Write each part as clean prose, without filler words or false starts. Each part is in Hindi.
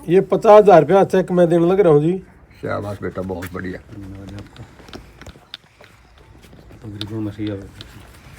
ये 50,000 रुपया चेक मैं देने लग रहा हूँ जी। शाबाश बेटा, बहुत बढ़िया।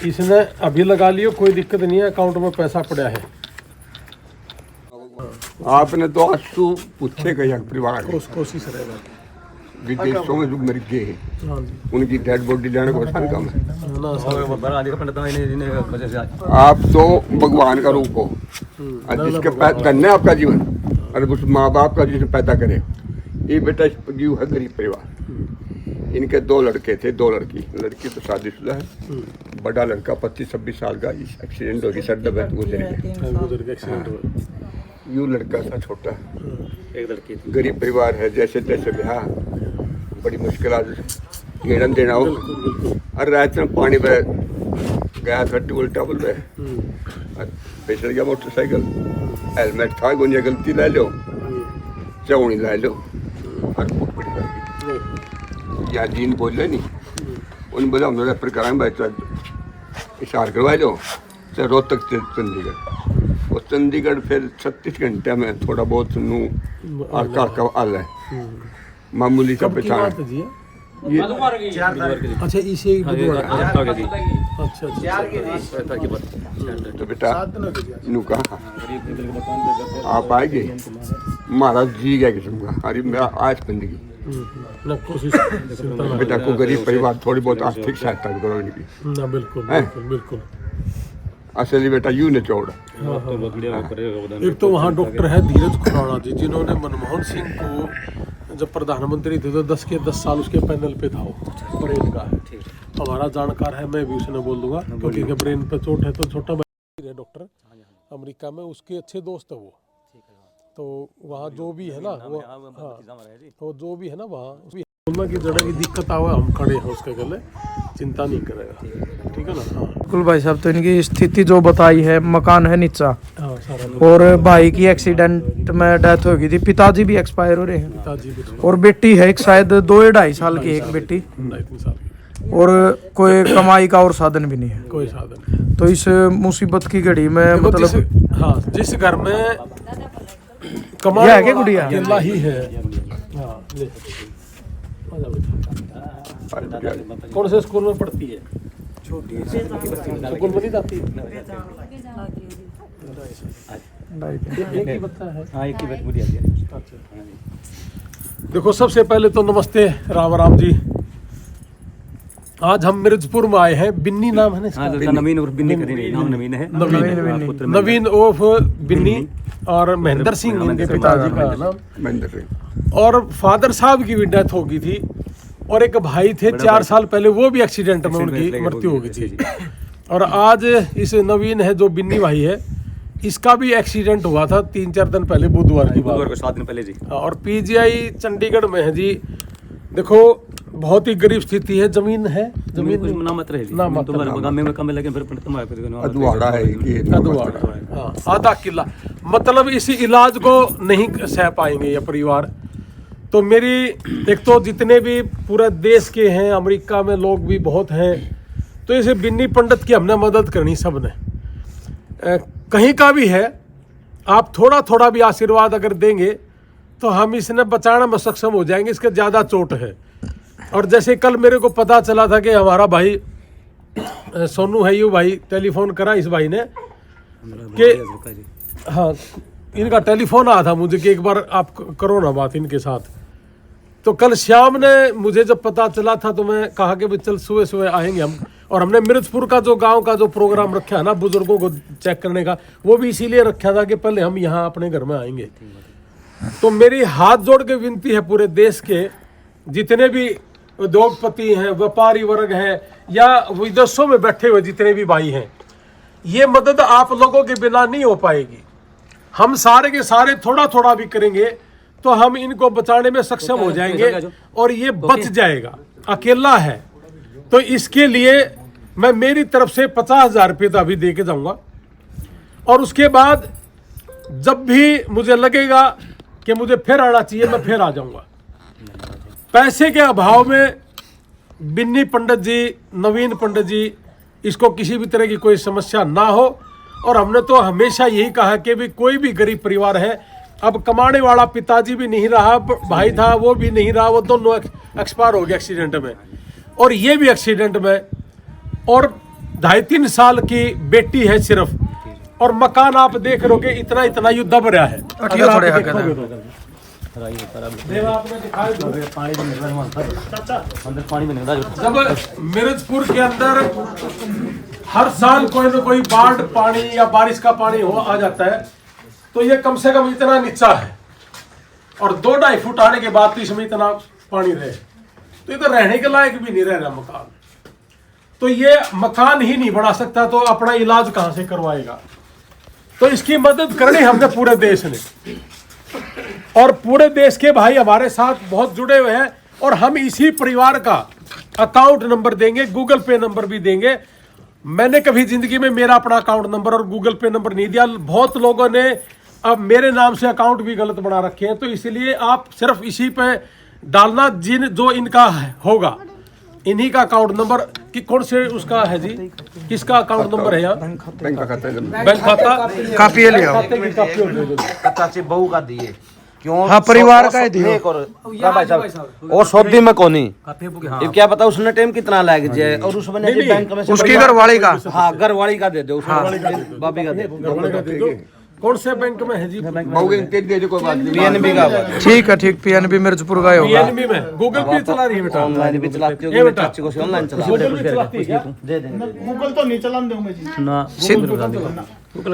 इसने अभी लगा लियो, कोई दिक्कत नहीं है, अकाउंट में पैसा पड़ा है। आपने तो आंसू पूछे गए परिवार कोशिश रहेगा। विदेशों में जो मर गए हैं हाँ जी, उनकी डेड बॉडी लाने को आसान काम है। ना आप तो भगवान का रूप हो और जिसके धन्य आपका जीवन और उस माँ बाप का जिसने पैदा करे। ये बेटा जीव है गरीब परिवार। इनके 2 लड़के थे, 2 लड़की। लड़की तो शादीशुदा है, बड़ा लड़का 25-26 साल का एक्सीडेंट हो गया, सर दबे गुजर गया। यूँ लड़का सा छोटा, एक लड़की, गरीब परिवार है। जैसे तैसे ब्याह, बड़ी मुश्किल घेड़न देना हो। और रात में पानी में गया था टूल पे, फिसल गया मोटरसाइकिल। हेलमेट था, गुंजा गलती ले लो, चौनी ले लो और बहुत बड़ी गलती। यार जीन बोले नहीं, उन बोला हम रेफर कराएंगे भाई, इशार करवा लो चाहे रोहतक चंडीगढ़। और चंडीगढ़ फिर 36 घंटे में थोड़ा बहुत सुनू और का हाल है मामूली सा पहचान। ये अच्छा, इसे तो बेटा नू कहा आप आएंगे, महाराज जी गया किस्म का। अरे मैं आज जिंदगी बेटा को गरीब परिवार थोड़ी बहुत आर्थिक सहायता करो इनकी। बिल्कुल बिल्कुल। असली बेटा यूं ने चौड़। एक तो वहाँ डॉक्टर है धीरज खुराना जी, जिन्होंने मनमोहन सिंह को जब प्रधानमंत्री थे तो 10 के 10 साल उसके पैनल पे था। वो ब्रेन का है, हमारा जानकार है, मैं भी उसने बोल दूंगा क्योंकि ब्रेन पे चोट है। तो छोटा भाई है डॉक्टर अमेरिका में, उसके अच्छे दोस्त है वो। तो वहाँ जो भी है ना वो, हाँ, तो जो भी है ना वहाँ बोलना की जगह की दिक्कत आवे, हम खड़े हैं उसके गले, चिंता नहीं करेगा, ठीक है ना। हाँ बिल्कुल भाई साहब, तो इनकी स्थिति जो बताई है, मकान है नीचा हाँ सारा। और भाई की एक्सीडेंट में डेथ हो गई थी, पिताजी भी एक्सपायर हो रहे हैं पिताजी और बेटी है एक शायद 2-2.5 साल की एक बेटी, इतनी साल की, और कोई कमाई का और साधन भी नहीं है। कोई साधन नहीं। तो इस मुसीबत की घड़ी में मतलब हाँ, जिस घर में ये है क्या गुड़िया? अकेला ही है। हाँ, ले। कौन से स्कूल में पढ़ती है? छोटी स्कूल में नहीं जाती। एक ही बच्चा है। हाँ, एक ही बच्चा। देखो, सबसे पहले तो नमस्ते, राम राम जी। आज हम मिर्जपुर में आए हैं। बिन्नी नाम है ना इसका? नवीन और बिन्नी नाम नवीन है। नवीन उर्फ बिन्नी और महेंद्र सिंह इनके पिताजी का नाम। महेंद्र सिंह। और फादर साहब की भी डेथ हो गई थी और एक भाई थे 4 साल पहले, वो भी एक्सीडेंट में उनकी मृत्यु हो गई थी। और आज इस नवीन है जो बिन्नी भाई है, इसका भी एक्सीडेंट हुआ था 3-4 दिन पहले, बुधवार की बात, 7 दिन पहले जी। और पीजीआई चंडीगढ़ में है जी। देखो, बहुत ही गरीब स्थिति है। जमीन है, जमीन नामत रहे जी, नामत में कम लगे फिर अदवाड़ा है ये, अदवाड़ा, हाँ, आधा किला। मतलब इस इलाज को नहीं सह पाएंगे ये परिवार। तो मेरी एक तो जितने भी पूरे देश के हैं, अमेरिका में लोग भी बहुत हैं, तो इसे बिन्नी पंडित की हमने मदद करनी सबने, कहीं का भी है। आप थोड़ा थोड़ा भी आशीर्वाद अगर देंगे तो हम इसने बचाने में सक्षम हो जाएंगे। इसके ज़्यादा चोट है। और जैसे कल मेरे को पता चला था कि हमारा भाई सोनू है, यू भाई टेलीफोन करा इस भाई ने कि हाँ, इनका टेलीफोन आया था मुझे कि एक बार आप करो ना बात इनके साथ। तो कल शाम ने मुझे जब पता चला था तो मैं कहा कि चल सुबह सुबह आएंगे हम। और हमने मिर्जपुर का जो गांव का जो प्रोग्राम रखा है ना बुजुर्गों को चेक करने का, वो भी इसीलिए रखा था कि पहले हम यहाँ अपने घर में आएंगे। तो मेरी हाथ जोड़ के विनती है पूरे देश के जितने भी उद्योगपति हैं, व्यापारी वर्ग हैं, या विदेशों में बैठे हुए जितने भी भाई हैं, ये मदद आप लोगों के बिना नहीं हो पाएगी। हम सारे के सारे थोड़ा थोड़ा भी करेंगे तो हम इनको बचाने में सक्षम हो जाएंगे और ये बच जाएगा। अकेला है तो इसके लिए मैं मेरी तरफ से 50,000 रुपये तो अभी दे के जाऊंगा। और उसके बाद जब भी मुझे लगेगा कि मुझे फिर आना चाहिए, मैं फिर आ जाऊंगा। पैसे के अभाव में बिन्नी पंडित जी, नवीन पंडित जी, इसको किसी भी तरह की कोई समस्या ना हो। और हमने तो हमेशा यही कहा कि भी कोई भी गरीब परिवार है, अब कमाने वाला पिताजी भी नहीं रहा, भाई था वो भी नहीं रहा, वो दोनों एक्सपायर हो गए एक्सीडेंट में, और ये भी एक्सीडेंट में, और 2.5-3 साल की बेटी है सिर्फ, और मकान आप देख रहे हो इतना इतना यू दब रहा है। अगर आप देखोगे तो आपने दिखाया तो पानी में निकल अंदर पानी में निकला जब मिर्जपुर के अंदर हर साल कोई ना कोई बाढ़ पानी या बारिश का पानी आ जाता है, तो ये कम से कम इतना नीचा है, और 2-2.5 फुट आने के बाद तो इसमें इतना पानी रहे, तो ये तो रहने के लायक भी नहीं रह रहा मकान। तो ये मकान ही नहीं बना सकता तो अपना इलाज कहां से करवाएगा? तो इसकी मदद करनी हमने पूरे देश ने, और पूरे देश के भाई हमारे साथ बहुत जुड़े हुए हैं, और हम इसी परिवार का अकाउंट नंबर देंगे, गूगल पे नंबर भी देंगे। मैंने कभी जिंदगी में मेरा अपना अकाउंट नंबर और गूगल पे नंबर नहीं दिया। बहुत लोगों ने अब मेरे नाम से अकाउंट भी गलत बना रखे हैं, तो इसलिए आप सिर्फ इसी पे डालना, जो इनका होगा इन्हीं का अकाउंट नंबर। कि कौन से उसका है जी, किसका अकाउंट नंबर है यहाँ? बैंक का खाता है, बैंक खाता काफी ले आओ। खाते की कापी और दे दो। चाची बहू का दिए क्यों? हाँ, परिवार का ही दिए। भाई साहब और सौदी में कोनी ये क्या पता उसने टाइम कितना लग जाए, और उसमें नहीं, बैंक में से उसकी घरवाली का। हाँ घरवाली का दे दो, भाभी का दे दो। कौन से बैंक में है जी? बहु इनके दे दो, कोई बात नहीं। पीएनबी का ठीक है, ठीक। पीएनबी मिर्जपुर का ही होगा। पीएनबी में गूगल पे चला रही है बेटा? ऑनलाइन भी चलाती ये होगी बेटा। चाची को, ऑनलाइन चला गूगल पे चलाती है क्या? दे देंगे। ना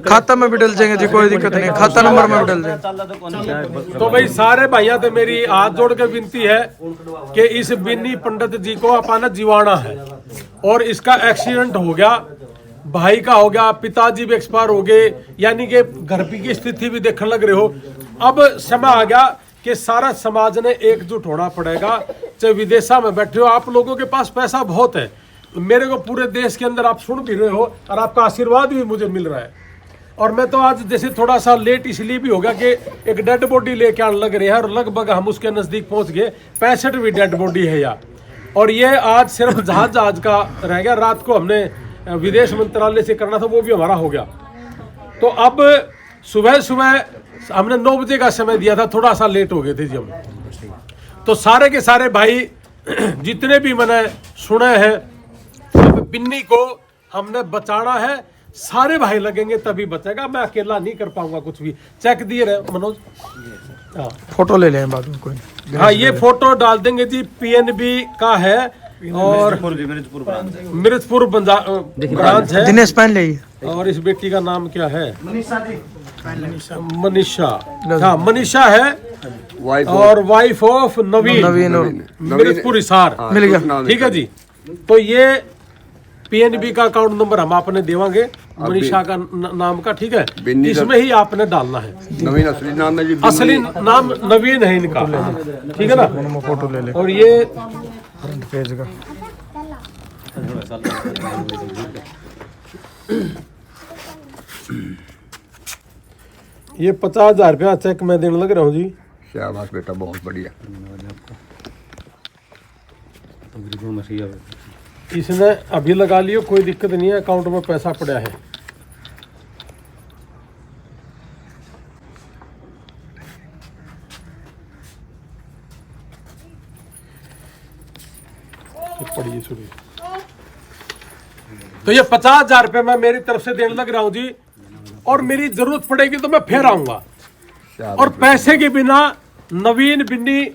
खाता में भी डल जाएंगे जी, कोई दिक्कत नहीं, खाता नंबर में भी डल जाएंगे। तो भाई सारे भैया तो मेरी हाथ जोड़ के विनती है कि इस बिन्नी पंडित जी को अपना जीवाना है, और इसका एक्सीडेंट हो गया, भाई का हो गया, पिताजी भी एक्सपायर हो गए, यानी कि घर की स्थिति भी देखने लग रहे हो। अब समय आ गया कि सारा समाज ने एकजुट होना पड़ेगा। चाहे विदेशा में बैठे हो, आप लोगों के पास पैसा बहुत है, मेरे को पूरे देश के अंदर आप सुन भी रहे हो, और आपका आशीर्वाद भी मुझे मिल रहा है। और मैं तो आज जैसे थोड़ा सा लेट इसलिए भी हो गया कि एक डेड बॉडी लेके आने लग रहे हैं, और लगभग हम उसके नज़दीक पहुंच गए। 65वीं डेड बॉडी है यहाँ, और ये आज सिर्फ जहाज का रह गया। रात को हमने विदेश मंत्रालय से करना था, वो भी हमारा हो गया। तो अब सुबह हमने 9 बजे का समय दिया था, थोड़ा सा लेट हो गए थे जी हम। तो सारे के सारे भाई जितने भी मैंने सुने हैं, अब बिन्नी को हमने बचाना है, सारे भाई लगेंगे तभी बचेगा, मैं अकेला नहीं कर पाऊंगा कुछ भी। चेक दिए रहे मनोज? हाँ, फोटो ले लें बाद में, कोई नहीं। हाँ, ये फोटो डाल देंगे जी। पीएनबी का है, और मिर्जपुर ब्रांच है। दिनेश पहन ले। और इस बेटी का नाम क्या है? मनीषा। हाँ, मनीषा है, और वाइफ ऑफ नवीन मिर्जपुर हिसार। मिल गया। ठीक है जी। तो ये पीएनबी का अकाउंट नंबर हम आपने देवांगे, मनीषा का नाम का। ठीक है, इसमें ही आपने डालना है। नवीन असली नाम है जी, असली नाम नवीन है इनका, ठीक है ना? फोटो ले ले, और ये फ्रंट पेज का। ये 50,000 रुपया चेक मैं देने लग रहा हूँ जी। शाबाश बेटा, बहुत बढ़िया। इसने अभी लगा लियो, कोई दिक्कत नहीं है, अकाउंट में पैसा पड़ा है। पढ़िए सुनिए। तो ये 50,000 रुपये मैं मेरी तरफ से देने लग रहा हूँ जी, और मेरी जरूरत पड़ेगी तो मैं फिर आऊंगा। और पैसे के बिना नवीन बिन्नी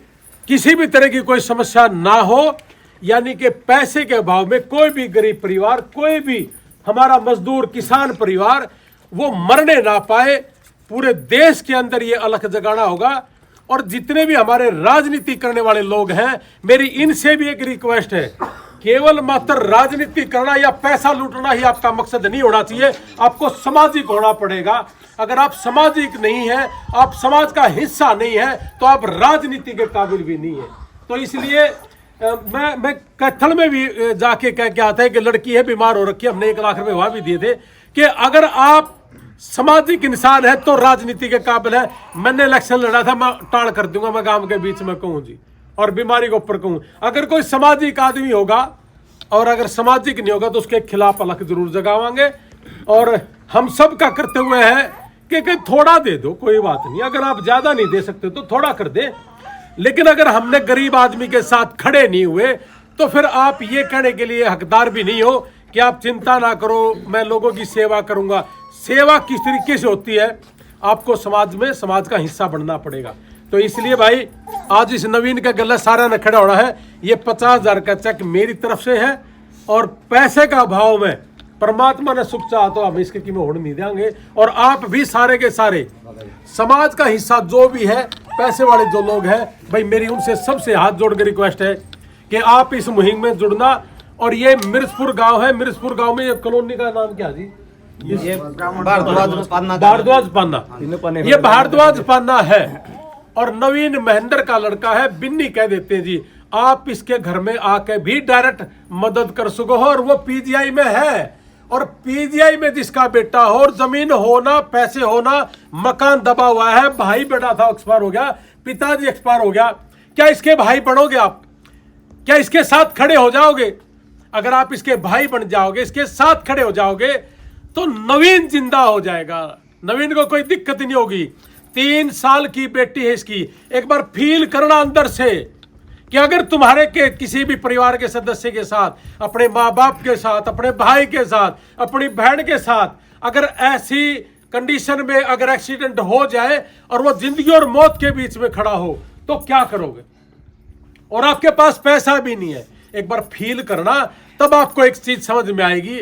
किसी भी तरह की कोई समस्या ना हो, यानी कि पैसे के अभाव में कोई भी गरीब परिवार, कोई भी हमारा मजदूर किसान परिवार वो मरने ना पाए। पूरे देश के अंदर ये अलख जगाना होगा। और जितने भी हमारे राजनीति करने वाले लोग हैं, मेरी इनसे भी एक रिक्वेस्ट है, केवल मात्र राजनीति करना या पैसा लूटना ही आपका मकसद नहीं होना चाहिए, आपको सामाजिक होना पड़ेगा। अगर आप सामाजिक नहीं है, आप समाज का हिस्सा नहीं है, तो आप राजनीति के काबिल भी नहीं है। तो इसलिए मैं कैथल में भी जाके कह के आता है कि लड़की है बीमार हो रखी है, हमने 1 लाख रुपए वहां भी दिए थे कि अगर आप सामाजिक इंसान है तो राजनीति के काबिल है। मैंने इलेक्शन लड़ा था, मैं टाल कर दूंगा, मैं गांव के बीच में कहूँ जी, और बीमारी के ऊपर कहूँ। अगर कोई सामाजिक आदमी होगा और अगर सामाजिक नहीं होगा तो उसके खिलाफ अलग जरूर जगावांगे। और हम सब का करते हुए है कि थोड़ा दे दो, कोई बात नहीं, अगर आप ज्यादा नहीं दे सकते तो थोड़ा कर दे, लेकिन अगर हमने गरीब आदमी के साथ खड़े नहीं हुए तो फिर आप ये कहने के लिए हकदार भी नहीं हो कि आप चिंता ना करो, मैं लोगों की सेवा करूंगा। सेवा किस तरीके से होती है, आपको समाज में समाज का हिस्सा बनना पड़ेगा। तो इसलिए भाई आज इस नवीन का गला सारा न खड़ा होना है। ये 50,000 का चेक मेरी तरफ से है, और पैसे का भाव में परमात्मा ने सुख चाहा तो हम इसके कीमत होड़ नहीं देंगे। और आप भी सारे के सारे समाज का हिस्सा जो भी है, पैसे वाले जो लोग हैं भाई, मेरी उनसे सबसे हाथ जोड़ के रिक्वेस्ट है कि आप इस मुहिम में जुड़ना। और ये मिर्जपुर गांव है, मिर्जपुर गांव में ये कॉलोनी का नाम क्या जी? ये भारद्वाज पान्ना, ये भारद्वाज पान्ना है, और नवीन महेंद्र का लड़का है, बिन्नी कह देते हैं जी। आप इसके घर में आके भी डायरेक्ट मदद कर सको हो, और वो पीजीआई में है, और पीजीआई में जिसका बेटा हो, और जमीन होना, पैसे होना, मकान दबा हुआ है, भाई बेटा था एक्सपायर हो गया, पिताजी एक्सपायर हो गया, क्या इसके भाई बनोगे आप? क्या इसके साथ खड़े हो जाओगे? अगर आप इसके भाई बन जाओगे, इसके साथ खड़े हो जाओगे, तो नवीन जिंदा हो जाएगा। नवीन को कोई दिक्कत नहीं होगी। 3 साल की बेटी है इसकी। एक बार फील करना अंदर से कि अगर तुम्हारे के किसी भी परिवार के सदस्य के साथ, अपने माँ बाप के साथ, अपने भाई के साथ, अपनी बहन के साथ, अगर ऐसी कंडीशन में अगर एक्सीडेंट हो जाए और वो जिंदगी और मौत के बीच में खड़ा हो, तो क्या करोगे? और आपके पास पैसा भी नहीं है। एक बार फील करना, तब आपको एक चीज समझ में आएगी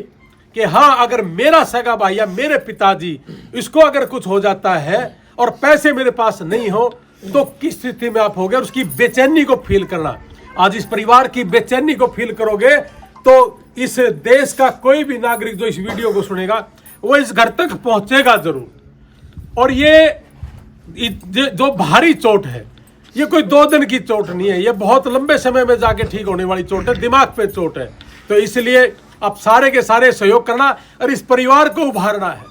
कि हाँ, अगर मेरा सगा भाई या मेरे पिताजी, इसको अगर कुछ हो जाता है और पैसे मेरे पास नहीं हो, तो किस स्थिति में आप होगे, और उसकी बेचैनी को फील करना। आज इस परिवार की बेचैनी को फील करोगे तो इस देश का कोई भी नागरिक जो इस वीडियो को सुनेगा वो इस घर तक पहुंचेगा जरूर। और ये जो भारी चोट है, ये कोई 2 दिन की चोट नहीं है, ये बहुत लंबे समय में जाके ठीक होने वाली चोट है, दिमाग पे चोट है। तो इसलिए आप सारे के सारे सहयोग करना और इस परिवार को उभारना है।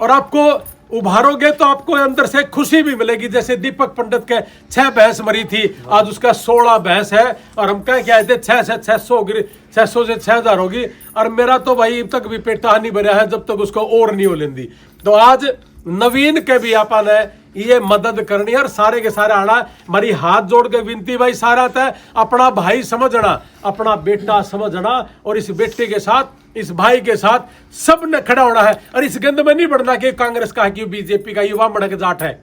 और आपको उभारोगे तो आपको अंदर से खुशी भी मिलेगी। जैसे दीपक पंडित के 6 भैंस मरी थी, आज उसका 16 भैंस है, और हम कह के थे 6 से 600 होगी, 600 से 6000 होगी, और मेरा तो भाई अब तक भी पेटा नहीं भरा है जब तक उसको और नहीं हो लेंदी। तो आज नवीन के भी आपा ने ये मदद करनी है, और सारे के सारे आना। हमारी हाथ जोड़ के विनती भाई, सारा था अपना भाई समझना, अपना बेटा समझना, और इस बेटे के साथ, इस भाई के साथ सब ने खड़ा होना है। और इस गंद में नहीं बढ़ना कि कांग्रेस का है, कि बीजेपी का, युवा मड़क जाट है,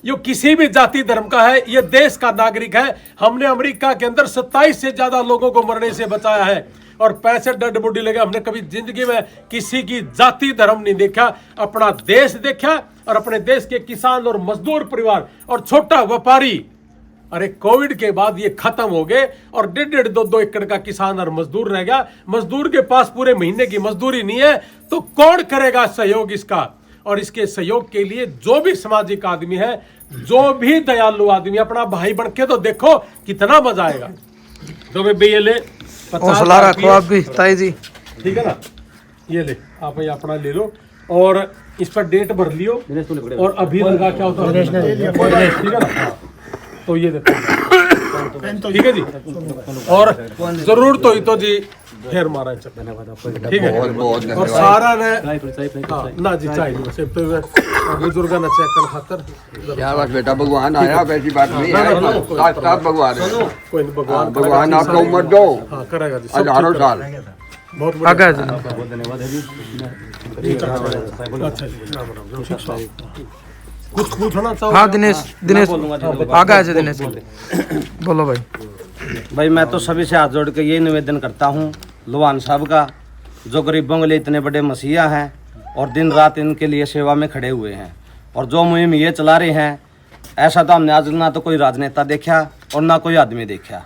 ये किसी भी जाति धर्म का है, ये देश का नागरिक है। हमने अमेरिका के अंदर 27 से ज्यादा लोगों को मरने से बचाया है, और पैसे डेड बॉडी लगे। हमने कभी जिंदगी में किसी की जाति धर्म नहीं देखा, अपना देश देखा, और अपने देश के किसान और मजदूर परिवार और छोटा व्यापारी। अरे कोविड के बाद ये खत्म हो गए, और 1.5 2 एकड़ का किसान और मजदूर रह गया। मजदूर के पास पूरे महीने की मजदूरी नहीं है, तो कौन करेगा सहयोग इसका? और इसके सहयोग के लिए जो भी सामाजिक आदमी है, जो भी दयालु आदमी, अपना भाई बन के तो देखो कितना मजा आएगा। तो मैं ये ले, हौसला रखो आप भी ताई जी, ठीक है ना? ये ले, आप ये अपना ले लो, और इस पर डेट भर लियो, और अभी लगा क्या होता है, ठीक है ना? तो ये देखो, ठीक है जी। और जरूरत हुई तो जी फिर मारा, ठीक है? और सारा ने ना जी चाहिए बुजुर्ग ने चेक कर खातर, क्या बात बेटा, भगवान आया, वैसी बात नहीं है, साथ भगवान है। कोई नहीं, भगवान भगवान आपको उम्र दो, हाँ करेगा जी, हजारों साल। बहुत आगे जी। धन्यवाद है जी। अच्छा जी, कुछ पूछना चाहो? हाँ दिनेश आगे जी, दिनेश बोलो भाई। भाई मैं तो सभी से हाथ जोड़ के यही निवेदन करता हूँ, लुवान साहब का, जो गरीबों के लिए इतने बड़े मसीहा हैं और दिन रात इनके लिए सेवा में खड़े हुए हैं, और जो मुहिम ये चला रहे हैं, ऐसा तो हमने आज ना तो कोई राजनेता देखा और ना कोई आदमी देखा।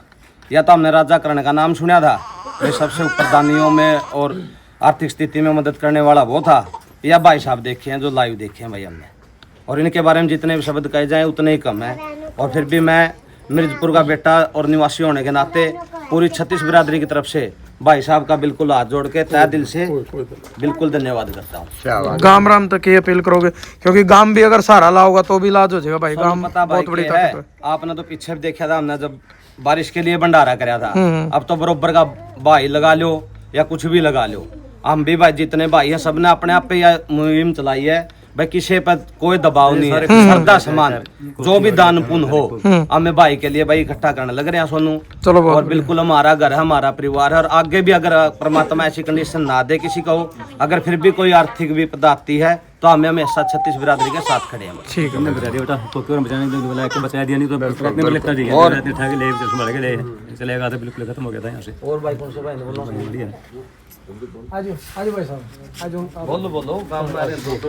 या तो हमने राजा करण का नाम सुना था, ये सबसे ऊपर दानियों में और आर्थिक स्थिति में मदद करने वाला वो था, या भाई साहब देखे हैं जो लाइव देखे हैं भाई हमने, और इनके बारे में जितने भी शब्द कहे जाएँ उतने ही कम है। और फिर भी मैं मिर्जपुर का बेटा और निवासी होने के नाते पूरी 36 बिरादरी की तरफ से भाई साहब का बिल्कुल हाथ जोड़ के तहे दिल से बिल्कुल धन्यवाद करता हूँ। गांव राम तक ये अपील करोगे, क्योंकि गांव भी अगर सहारा लाओगा तो भी इलाज हो जाएगा भाई। गांव बहुत बड़ी ताकत है। आपने तो पीछे भी देखा था, हमने जब बारिश के लिए भंडारा कराया था, अब तो बरोबर का भाई लगा लो या कुछ भी लगा लो, हम भी भाई जितने भाई हैं सबने अपने आप पे यह मुहिम चलाई है। भाई किसी पर कोई दबाव नहीं है, श्रद्धा समान जो भी दान पुण्य हो हमें भाई के लिए भाई इकट्ठा करने लग रहे हैं सोनू। चलो बहुत और बिल्कुल हमारा घर है, हमारा परिवार है, और आगे भी अगर परमात्मा ऐसी कंडीशन ना दे किसी को, अगर फिर भी कोई आर्थिक विपदा आती है तो हमें हमेशा 36 बिरादरी के साथ खड़े हैं। ठीक है। बचा दिया बेटा तो क्यों बचाने के बोला कि बचा दिया नहीं तो इतने लगता जी और इतने उठा के ले संभाल के ले चलेगा तो बिल्कुल खत्म हो गया था यहाँ से। और भाई कौन से भाई ने बोला आज भाई साहब आज बोलो गाँव में आ रहे हैं,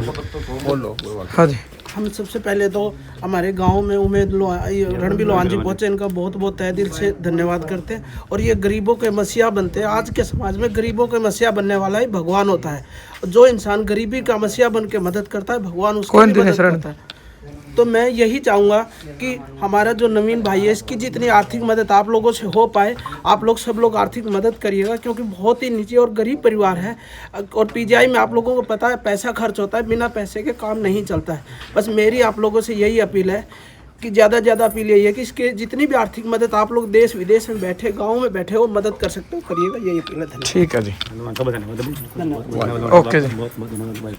बोलो हाँ जी। हम सबसे पहले तो हमारे गांव में उमेद रणबीर लोहान जी पहुंचे, इनका बहुत बहुत तहे दिल से धन्यवाद करते हैं। और ये गरीबों के मसीहा बनते हैं। आज के समाज में गरीबों के मसीहा बनने वाला ही भगवान होता है। जो इंसान गरीबी का मसीहा बन के मदद करता है, भगवान उसकी भी मदद करता है। तो मैं यही चाहूँगा कि हमारा जो नवीन भाई है, इसकी जितनी आर्थिक मदद आप लोगों से हो पाए, आप लोग सब लोग आर्थिक मदद करिएगा, क्योंकि बहुत ही निजी और गरीब परिवार है। और पीजीआई में आप लोगों को पता है पैसा खर्च होता है, बिना पैसे के काम नहीं चलता है। बस मेरी आप लोगों से यही अपील है कि ज़्यादा से ज़्यादा अपील यही है कि इसके जितनी भी आर्थिक मदद आप लोग देश विदेश में बैठे, गाँव में बैठे हो, मदद कर सकते हो, करिएगा। यही अपील है। ठीक है जी। धन्यवाद। ओके जी। बहुत धन्यवाद भाई।